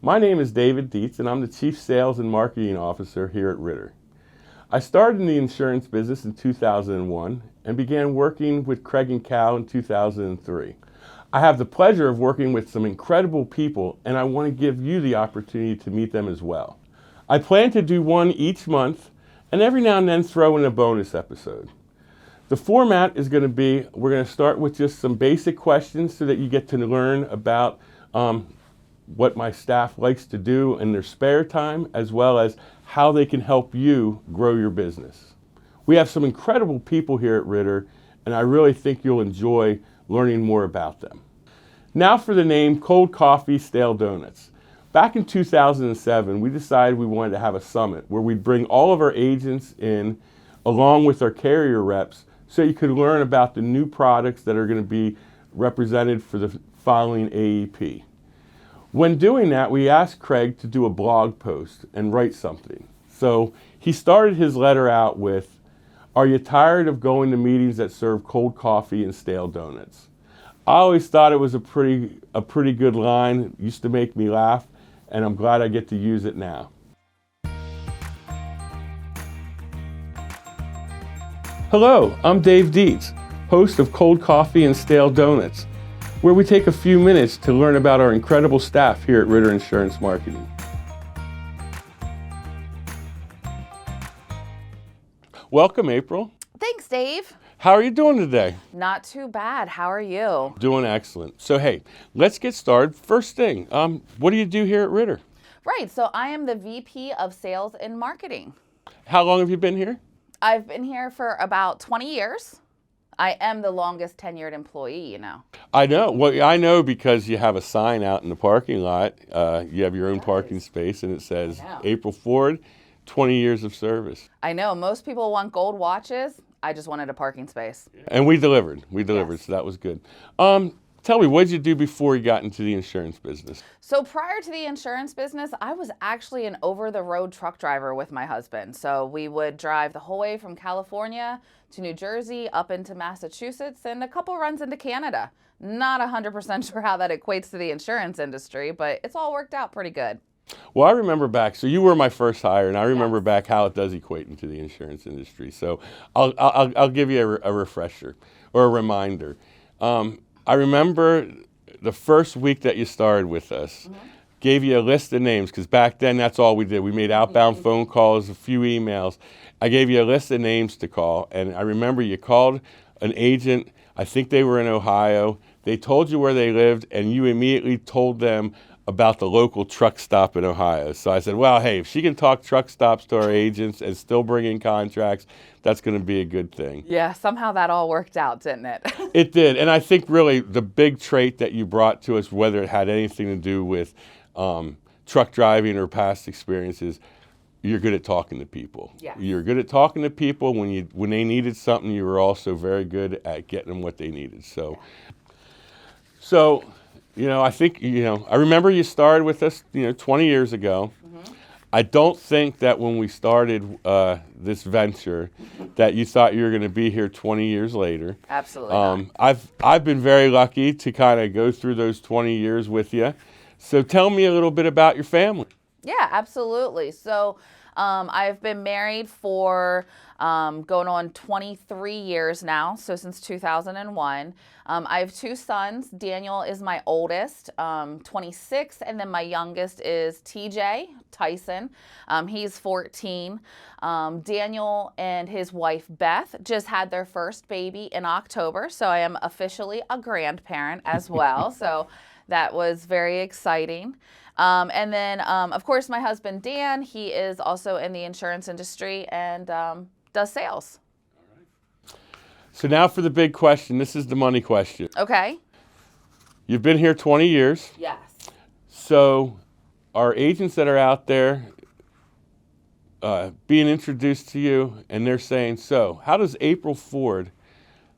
My name is David Dietz, and I'm the Chief Sales and Marketing Officer here at Ritter. I started in the insurance business in 2001 and began working with Craig and Cal in 2003. I have the pleasure of working with some incredible people, and I want to give you the opportunity to meet them as well. I plan to do one each month, and every now and then throw in a bonus episode. The format is going to be, we're going to start with just some basic questions so that you get to learn about what my staff likes to do in their spare time, as well as how they can help you grow your business. We have some incredible people here at Ritter, and I really think you'll enjoy learning more about them. Now for the name Cold Coffee, Stale Donuts. Back in 2007, we decided we wanted to have a summit where we'd bring all of our agents in, along with our carrier reps, so you could learn about the new products that are going to be represented for the following AEP. When doing that, we asked Craig to do a blog post and write something. So he started his letter out with, "Are you tired of going to meetings that serve cold coffee and stale donuts?" I always thought it was a pretty good line. It used to make me laugh, and I'm glad I get to use it now. Hello, I'm Dave Dietz, host of Cold Coffee and Stale Donuts, where we take a few minutes to learn about our incredible staff here at Ritter Insurance Marketing. Welcome, April. Thanks, Dave. How are you doing today? Not too bad. How are you? Doing excellent. So hey, let's get started. First thing, what do you do here at Ritter? Right, so I am the VP of Sales and Marketing. How long have you been here? I've been here for about 20 years. I am the longest tenured employee, you know. I know. Well, I know because you have a sign out in the parking lot. You have your own parking space, and it says April Ford, 20 years of service. I know. Most people want gold watches. I just wanted a parking space. And we delivered. Yes. So that was good. Tell me, what did you do before you got into the insurance business? So prior to the insurance business, I was actually an over-the-road truck driver with my husband. So we would drive the whole way from California to New Jersey, up into Massachusetts, and a couple runs into Canada. Not 100% sure how that equates to the insurance industry, but it's all worked out pretty good. Well, I remember back, so you were my first hire, and I remember back how it does equate into the insurance industry. So I'll give you a refresher or a reminder. I remember the first week that you started with us, gave you a list of names, because back then that's all we did. We made outbound phone calls, a few emails. I gave you a list of names to call, and I remember you called an agent. I think they were in Ohio. They told you where they lived, and you immediately told them about the local truck stop in Ohio. So I said, well, hey, if she can talk truck stops to our agents and still bring in contracts, that's going to be a good thing. Yeah, somehow that all worked out, didn't it? It did. And I think really the big trait that you brought to us, whether it had anything to do with truck driving or past experiences, you're good at talking to people. Yes. You're good at talking to people. When they needed something, you were also very good at getting them what they needed. So I think, I remember you started with us, 20 years ago. I don't think that when we started this venture that you thought you were going to be here 20 years later. Absolutely not. I've been very lucky to kind of go through those 20 years with you. So tell me a little bit about your family. Yeah, absolutely. So I've been married for going on 23 years now, so since 2001. I have two sons. Daniel is my oldest, 26, and then my youngest is TJ, Tyson. He's 14. Daniel and his wife, Beth, just had their first baby in October, so I am officially a grandparent as well, so that was very exciting. And then, of course, my husband, Dan, he is also in the insurance industry and does sales. All right. So now for the big question. This is the money question. Okay. You've been here 20 years. Yes. So are agents that are out there being introduced to you and they're saying, so how does April Ford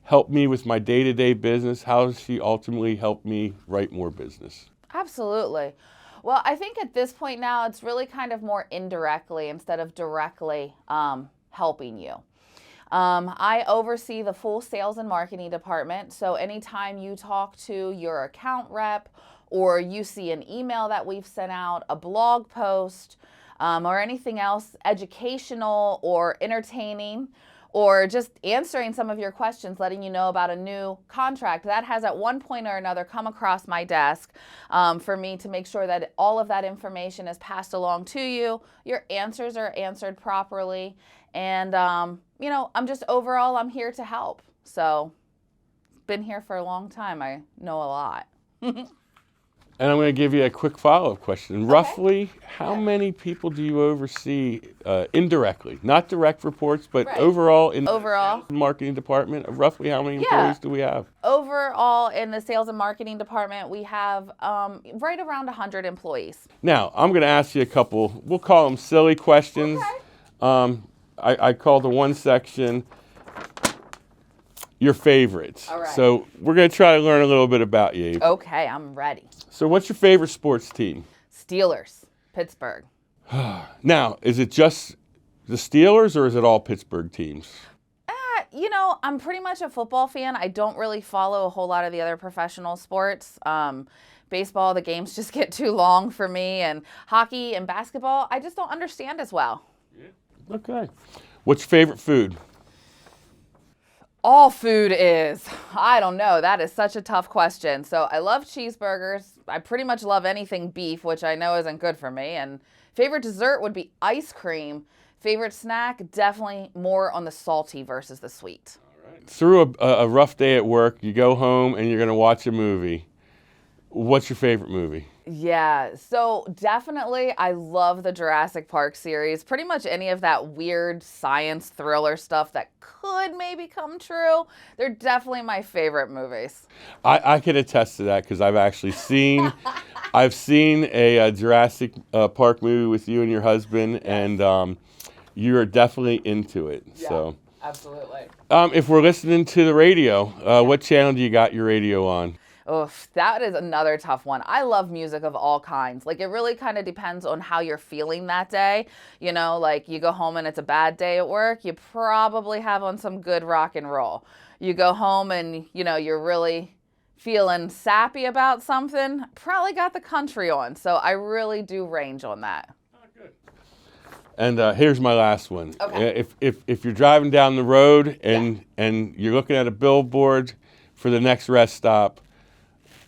help me with my day-to-day business? How does she ultimately help me write more business? Absolutely. Well, I think at this point now, it's really kind of more indirectly instead of directly helping you. I oversee the full sales and marketing department. So anytime you talk to your account rep or you see an email that we've sent out, a blog post, or anything else educational or entertaining, or just answering some of your questions, letting you know about a new contract that has at one point or another come across my desk, for me to make sure that all of that information is passed along to you, your answers are answered properly, and I'm just overall, I'm here to help. So been here for a long time. I know a lot. And I'm going to give you a quick follow-up question. Okay. Roughly, how many people do you oversee indirectly? Not direct reports, but Right. overall in Overall. the sales and marketing department, roughly how many employees do we have? Overall, in the sales and marketing department, we have right around 100 employees. Now, I'm going to ask you a couple, we'll call them silly questions. Okay. I call the one section your favorites. All right. So we're going to try to learn a little bit about you. Okay, I'm ready. So what's your favorite sports team? Steelers, Pittsburgh. Now, is it just the Steelers or is it all Pittsburgh teams? I'm pretty much a football fan. I don't really follow a whole lot of the other professional sports. Baseball, the games just get too long for me, and hockey and basketball, I just don't understand as well. Yeah. Okay. What's your favorite food? All food is. I don't know. That is such a tough question. So I love cheeseburgers. I pretty much love anything beef, which I know isn't good for me. And favorite dessert would be ice cream. Favorite snack, definitely more on the salty versus the sweet. All right. Through a rough day at work, you go home and you're going to watch a movie. What's your favorite movie? Yeah, so definitely I love the Jurassic Park series. Pretty much any of that weird science thriller stuff that could maybe come true. They're definitely my favorite movies. I can attest to that because I've actually seen, I've seen a Jurassic Park movie with you and your husband, and you are definitely into it. Yeah, so absolutely. if we're listening to the radio, what channel do you got your radio on? Oh, that is another tough one. I love music of all kinds. Like, it really kind of depends on how you're feeling that day. Like you go home and it's a bad day at work, you probably have on some good rock and roll. You go home and, you're really feeling sappy about something, probably got the country on. So I really do range on that. Oh, good. And here's my last one. Okay. If you're driving down the road and you're looking at a billboard for the next rest stop,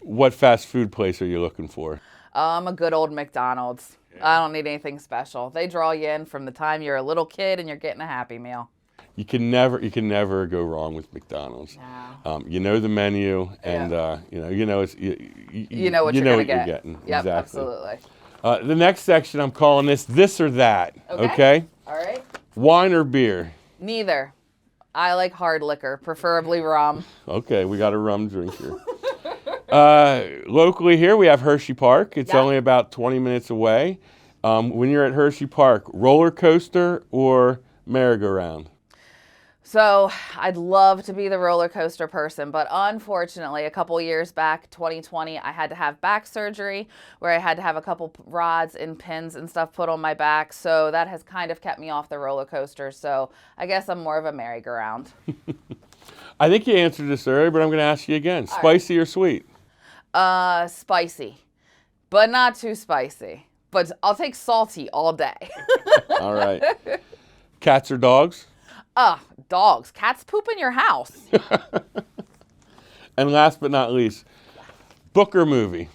what fast food place are you looking for? A good old McDonald's. Yeah. I don't need anything special. They draw you in from the time you're a little kid and you're getting a Happy Meal. You can never go wrong with McDonald's. No. You know the menu, and Yeah. you know what you're you're get. getting. Yep, Exactly. absolutely. The next section I'm calling this or that. Okay. All right. Wine or beer? Neither. I like hard liquor, preferably rum. Okay, we got a rum drinker. Locally here, we have Hershey Park. It's Yeah. only about 20 minutes away. When you're at Hershey Park, roller coaster or merry-go-round? So I'd love to be the roller coaster person, but unfortunately, a couple years back, 2020, I had to have back surgery where I had to have a couple rods and pins and stuff put on my back. So that has kind of kept me off the roller coaster. So I guess I'm more of a merry-go-round. I think you answered this earlier, but I'm going to ask you again. Spicy or sweet? Spicy, but not too spicy. But I'll take salty all day. All right. Cats or dogs? Dogs. Cats poop in your house. And last but not least, book or movie?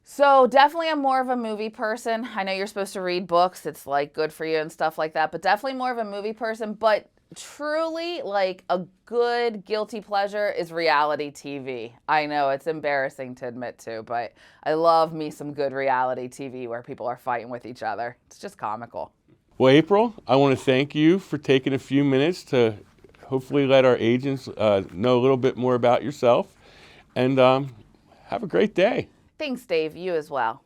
So definitely I'm more of a movie person. I know you're supposed to read books. It's like good for you and stuff like that, but definitely more of a movie person. But truly, like, a good guilty pleasure is reality TV. I know it's embarrassing to admit to, but I love me some good reality TV where people are fighting with each other. It's just comical. Well, April, I want to thank you for taking a few minutes to hopefully let our agents know a little bit more about yourself. And have a great day. Thanks, Dave. You as well.